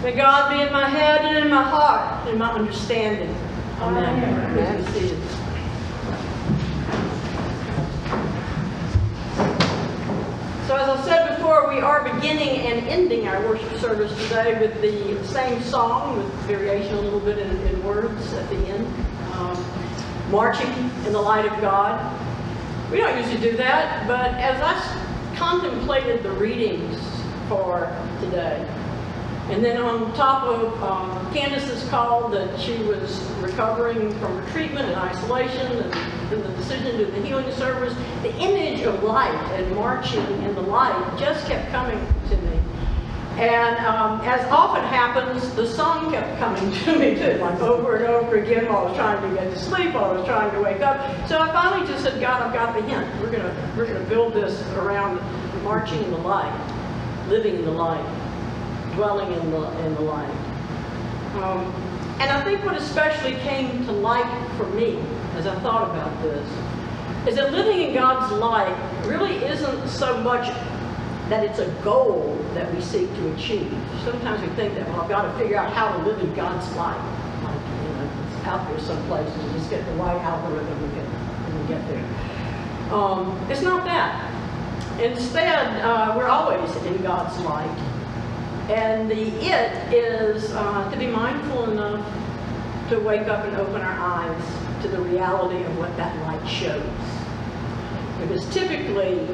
May God be in my head and in my heart, in my understanding. Amen. Amen. So as I said before, we are beginning and ending our worship service today with the same song, with variation a little bit in words at the end. Marching in the Light of God. We don't usually do that, but as I contemplated the readings for today, and then on top of Candace's call that she was recovering from her treatment and isolation, and then the decision to do the healing service, the image of light and marching in the light just kept coming to me. And as often happens, the song kept coming to me too, like over and over again while I was trying to get to sleep, while I was trying to wake up. So I finally just said, God, I've got the hint. We're gonna build this around marching in the light, living in the light, dwelling in the light. And I think what especially came to light for me as I thought about this is that living in God's light really isn't so much that it's a goal that we seek to achieve. Sometimes we think that, well, I've got to figure out how to live in God's light. Like, you know, it's out there someplace and just get the right algorithm and we get there. It's not that. Instead, we're always in God's light. And the it is to be mindful enough to wake up and open our eyes to the reality of what that light shows. Because typically,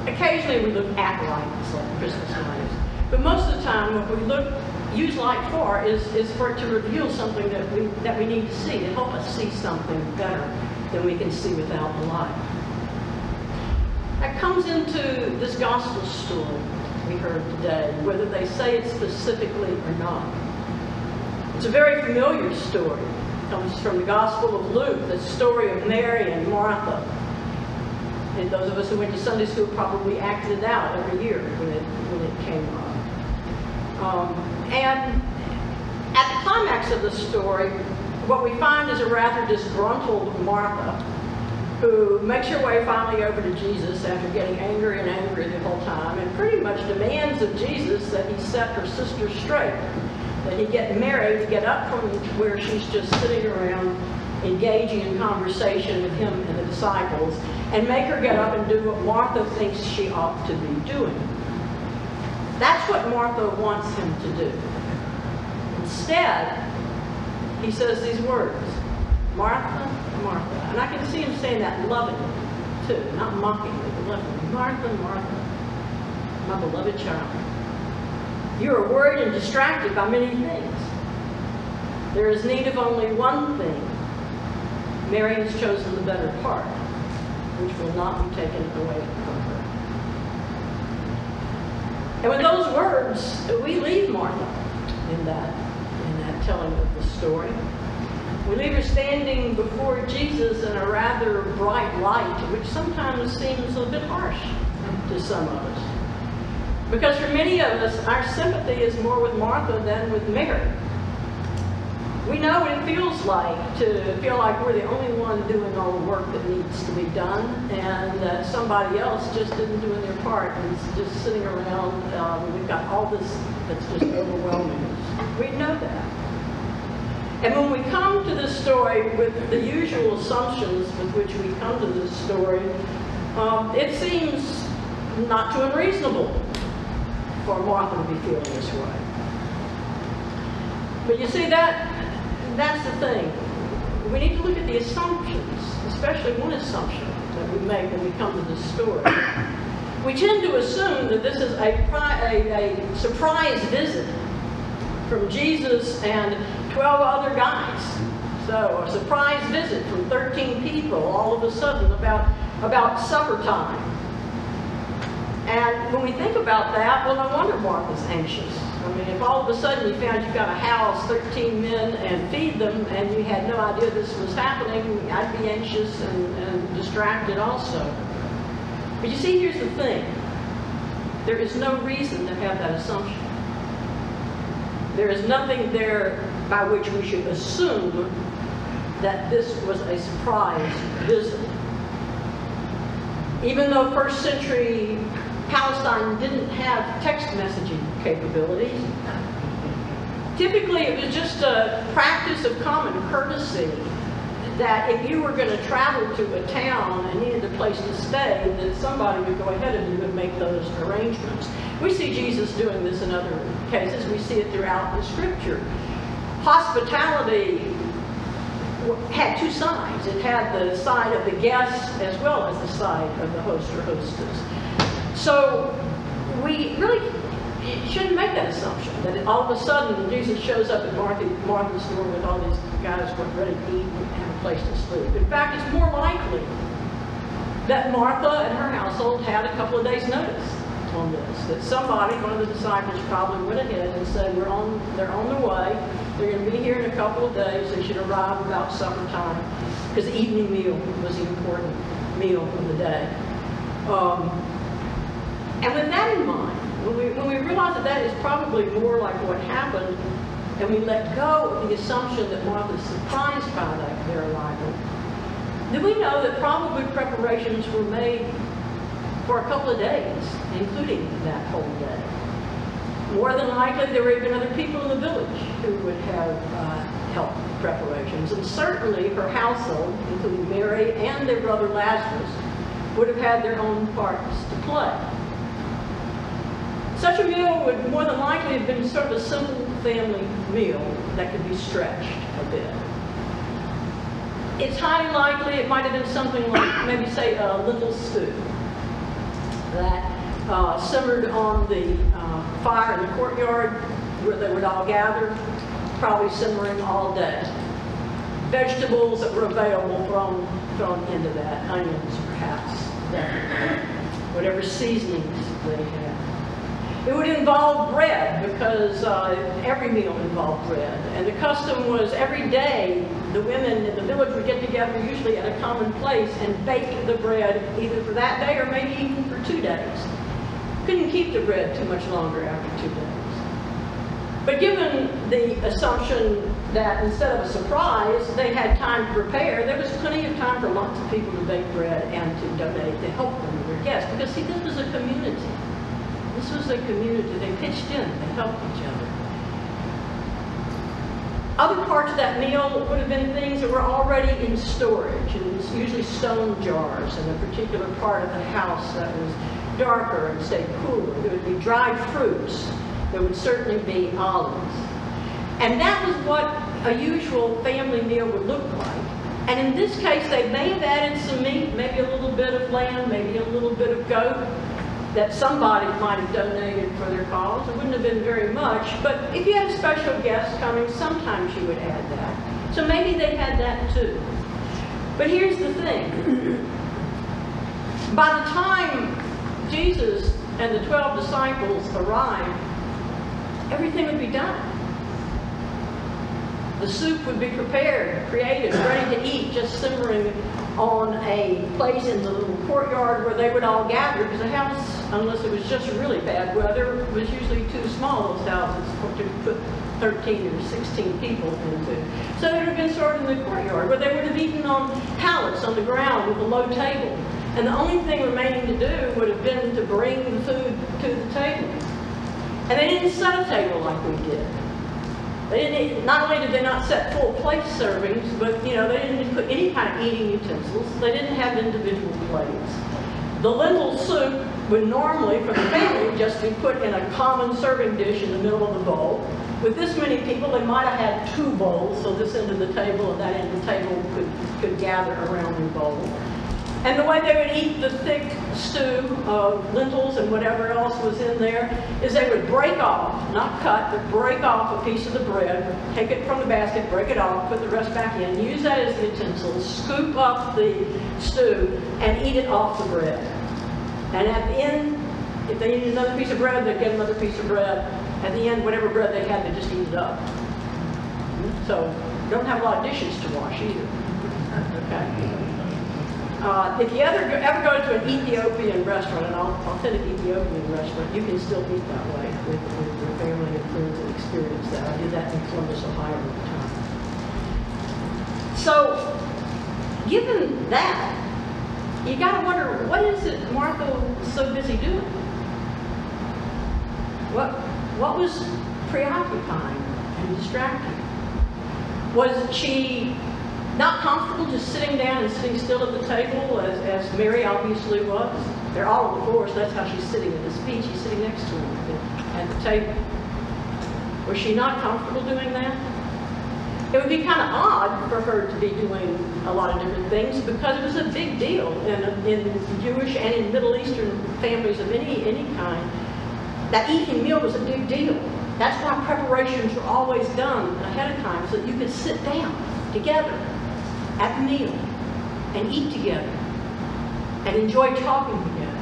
occasionally we look at lights like Christmas lights, but most of the time what we use light for is for it to reveal something that we need to see, to help us see something better than we can see without the light. That comes into this gospel story we heard today, whether they say it specifically or not. It's a very familiar story. It comes from the Gospel of Luke, the story of Mary and Martha. And those of us who went to Sunday school probably acted it out every year when it came up. And at the climax of the story, what we find is a rather disgruntled Martha who makes her way finally over to Jesus after getting angry and angry the whole time, and pretty much demands of Jesus that he set her sister straight, that he get Mary to get up from where she's just sitting around engaging in conversation with him and the disciples, and make her get up and do what Martha thinks she ought to be doing. That's what Martha wants him to do. Instead, he says these words, Martha, Martha. And I can see him saying that lovingly, too, not mockingly, but lovingly. Martha, Martha, my beloved child. You are worried and distracted by many things. There is need of only one thing. Mary has chosen the better part, which will not be taken away from her. And with those words, we leave Martha in that telling of the story. We leave her standing before Jesus in a rather bright light, which sometimes seems a bit harsh to some of us. Because for many of us, our sympathy is more with Martha than with Mary. We know what it feels like to feel like we're the only one doing all the work that needs to be done, and that somebody else just isn't doing their part and is just sitting around. We've got all this that's just overwhelming us. We know that. And when we come to this story with the usual assumptions with which we come to this story, it seems not too unreasonable for Martha to be feeling this way. But you see, that's the thing. We need to look at the assumptions, especially one assumption that we make when we come to this story. We tend to assume that this is a surprise visit from Jesus and 12 other guys. So a surprise visit from 13 people all of a sudden about supper time. And when we think about that, well, no wonder Martha's anxious. I mean, if all of a sudden you found you've got to house 13 men and feed them, and you had no idea this was happening, I'd be anxious and distracted also. But you see, here's the thing. There is no reason to have that assumption. There is nothing there by which we should assume that this was a surprise visit. Even though first century Palestine didn't have text messaging capabilities, Typically, it was just a practice of common courtesy that if you were going to travel to a town and needed a place to stay, then somebody would go ahead of you and make those arrangements. We see Jesus doing this in other cases. We see it throughout the Scripture. Hospitality had two sides. It had the side of the guest as well as the side of the host or hostess. So we really shouldn't make that assumption that all of a sudden Jesus shows up at Martha's door with all these guys who are ready to eat and have a place to sleep. In fact, it's more likely that Martha and her household had a couple of days' notice on this. That somebody, one of the disciples, probably went ahead and said, they're on their way. They're going to be here in a couple of days. They should arrive about supper time, because the evening meal was the important meal of the day. And with that in mind, when we realize that is probably more like what happened, and we let go of the assumption that Martha's surprised by their arrival, then we know that probably preparations were made for a couple of days, including that whole day. More than likely, there were even other people in the village who would have helped preparations. And certainly her household, including Mary and their brother Lazarus, would have had their own parts to play. Such a meal would more than likely have been sort of a simple family meal that could be stretched a bit. It's highly likely it might have been something like, maybe say, a lentil stew that simmered on the fire in the courtyard where they would all gather, probably simmering all day. Vegetables that were available thrown into that, onions perhaps, whatever seasonings they had. It would involve bread, because every meal involved bread. And the custom was every day the women in the village would get together, usually at a common place, and bake the bread either for that day or maybe even for 2 days. Couldn't keep the bread too much longer after 2 days. But given the assumption that instead of a surprise, they had time to prepare, there was plenty of time for lots of people to bake bread and to donate to help them with their guests. Because see, this was a community. This was a community. They pitched in. They helped each other. Other parts of that meal would have been things that were already in storage. It was usually stone jars in a particular part of the house that was darker and stayed cooler. There would be dried fruits. There would certainly be olives. And that was what a usual family meal would look like. And in this case, they may have added some meat, maybe a little bit of lamb, maybe a little bit of goat, that somebody might have donated for their cause. It wouldn't have been very much, but if you had a special guest coming, sometimes you would add that. So maybe they had that too. But here's the thing. By the time Jesus and the 12 disciples arrived, everything would be done. The soup would be prepared, created, ready to eat, just simmering on a place in the little courtyard where they would all gather, because the house, unless it was just really bad weather, was usually too small, those houses, to put 13 or 16 people into. So they would have been sort of in the courtyard, where they would have eaten on pallets on the ground with a low table. And the only thing remaining to do would have been to bring the food to the table. And they didn't set a table like we did. They didn't, not only did they not set full plate servings, but they didn't put any kind of eating utensils. They didn't have individual plates. The lentil soup would normally, for the family, just be put in a common serving dish in the middle of the bowl. With this many people, they might have had 2 bowls, so this end of the table and that end of the table could gather around the bowl. And the way they would eat the thick stew of lentils and whatever else was in there is they would break off, not cut, but break off a piece of the bread, take it from the basket, break it off, put the rest back in, use that as the utensil, scoop up the stew, and eat it off the bread. And at the end, if they needed another piece of bread, they'd get another piece of bread. At the end, whatever bread they had, they just eat it up. So you don't have a lot of dishes to wash either. Okay. If you ever go to an Ethiopian restaurant, and I'll tell an Ethiopian restaurant, you can still eat that way with your family and friends and experience that. I did that in Columbus, Ohio at the time. So, given that, you got to wonder, what is it Martha was so busy doing? What was preoccupying her? be distracted. Was she not comfortable just sitting down and sitting still at the table, as Mary obviously was? They're all on the floor, so that's how she's sitting at the speech. She's sitting next to him at the table. Was she not comfortable doing that? It would be kind of odd for her to be doing a lot of different things, because it was a big deal in Jewish and in Middle Eastern families of any kind. That evening meal was a big deal. That's why preparations were always done ahead of time, so that you could sit down together at the meal and eat together and enjoy talking together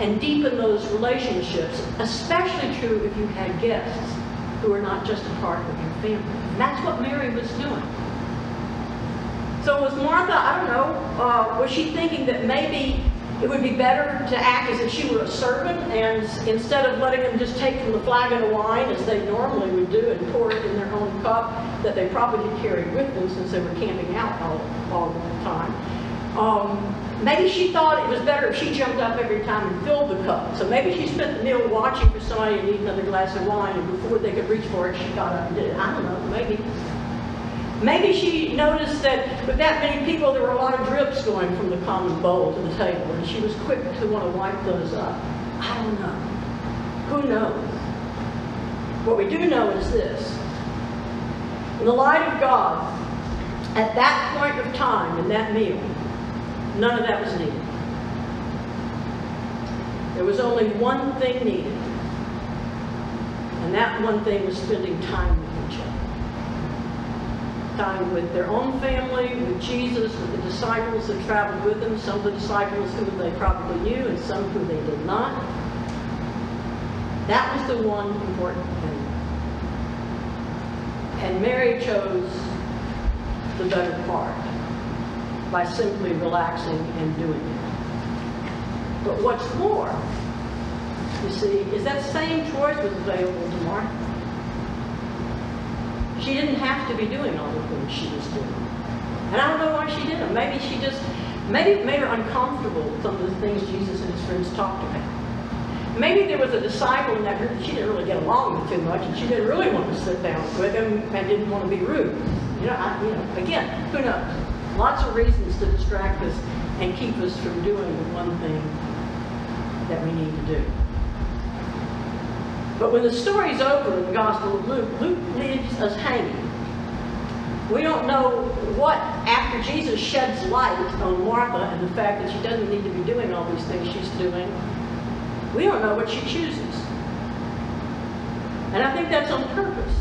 and deepen those relationships, especially true if you had guests who are not just a part of your family. And that's what Mary was doing. So was Martha, I don't know, was she thinking that maybe it would be better to act as if she were a servant, and instead of letting them just take from the flagon of wine as they normally would do and pour it in their own cup that they probably had carried with them since they were camping out all the time. Maybe she thought it was better if she jumped up every time and filled the cup. So maybe she spent the meal watching for somebody to need another glass of wine, and before they could reach for it, she got up and did it. I don't know, maybe. Maybe she noticed that with that many people, there were a lot of drips going from the common bowl to the table, and she was quick to want to wipe those up. I don't know. Who knows? What we do know is this. In the light of God, at that point of time, in that meal, none of that was needed. There was only one thing needed, and that one thing was spending time with each other. Time with their own family, with Jesus, with the disciples that traveled with them, some of the disciples who they probably knew and some who they did not. That was the one important thing. And Mary chose the better part by simply relaxing and doing it. But what's more, you see, is that same choice was available to Martha. She didn't have to be doing all the things she was doing. And I don't know why she didn't. Maybe maybe it made her uncomfortable with some of the things Jesus and his friends talked about. Maybe there was a disciple in that group that she didn't really get along with too much, and she didn't really want to sit down with him and didn't want to be rude. Again, who knows? Lots of reasons to distract us and keep us from doing the one thing that we need to do. But when the story's over in the Gospel of Luke, Luke leaves us hanging. We don't know what, after Jesus sheds light on Martha and the fact that she doesn't need to be doing all these things she's doing, we don't know what she chooses. And I think that's on purpose.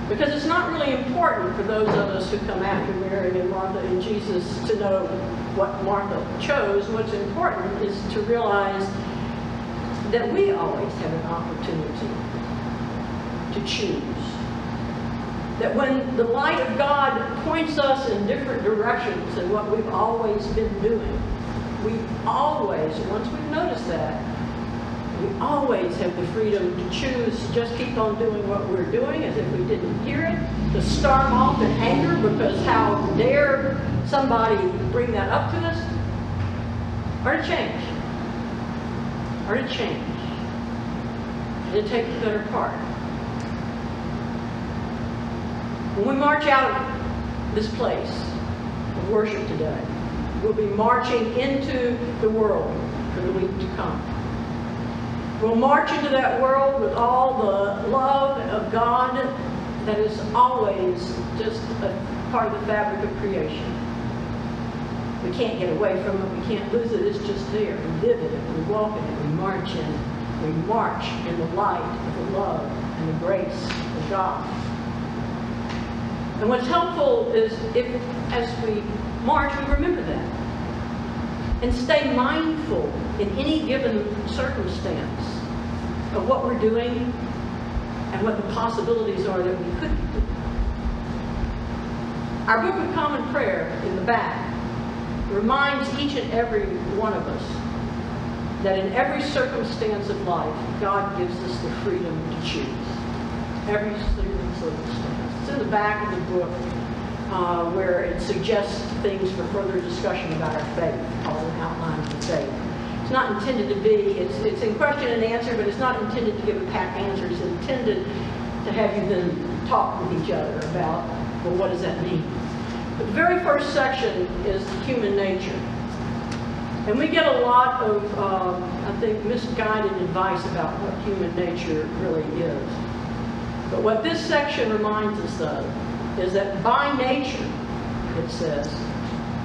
Because it's not really important for those of us who come after Mary and Martha and Jesus to know what Martha chose. What's important is to realize that we always have an opportunity to choose. That when the light of God points us in different directions than what we've always been doing, we always, once we've noticed that, we always have the freedom to choose to just keep on doing what we're doing as if we didn't hear it, to storm off in anger because how dare somebody bring that up to us, or to change. Or to change. And to take the better part. When we march out of this place of worship today, we'll be marching into the world for the week to come. We'll march into that world with all the love of God that is always just a part of the fabric of creation. We can't get away from it. We can't lose it. It's just there. We live in it. We walk in it. We march in it. We march in the light of the love and the grace of God. And what's helpful is if, as we march, we remember that. And stay mindful in any given circumstance of what we're doing and what the possibilities are that we could be doing. Our Book of Common Prayer in the back reminds each and every one of us that in every circumstance of life, God gives us the freedom to choose. Every single circumstance. It's in the back of the book where it suggests things for further discussion about our faith, called an outline of the faith. It's not intended to be, it's in question and answer, but it's not intended to give a pat answer. It's intended to to have you then talk with each other about, well, what does that mean? But the very first section is human nature. And we get a lot of, I think, misguided advice about what human nature really is. But what this section reminds us of is that by nature, it says,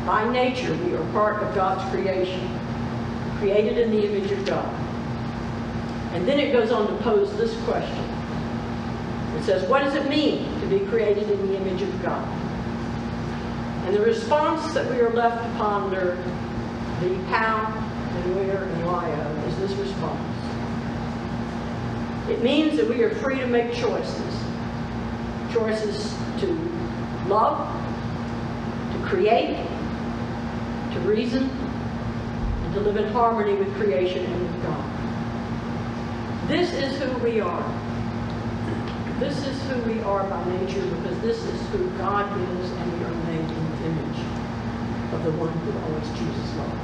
by nature we are part of God's creation, created in the image of God. And then it goes on to pose this question. It says, what does it mean to be created in the image of God? And the response that we are left to ponder the how and where and why of is this response. It means that we are free to make choices. Choices to love, to create, to reason, and to live in harmony with creation and with God. This is who we are. This is who we are by nature, because this is who God is, and we are made in the image of the one who always chooses love.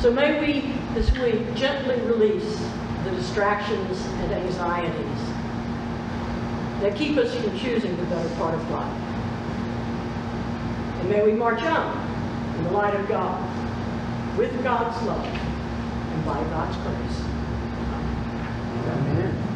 So may we this week gently release the distractions and anxieties that keep us from choosing the better part of life. And may we march on in the light of God, with God's love, and by God's grace. Amen.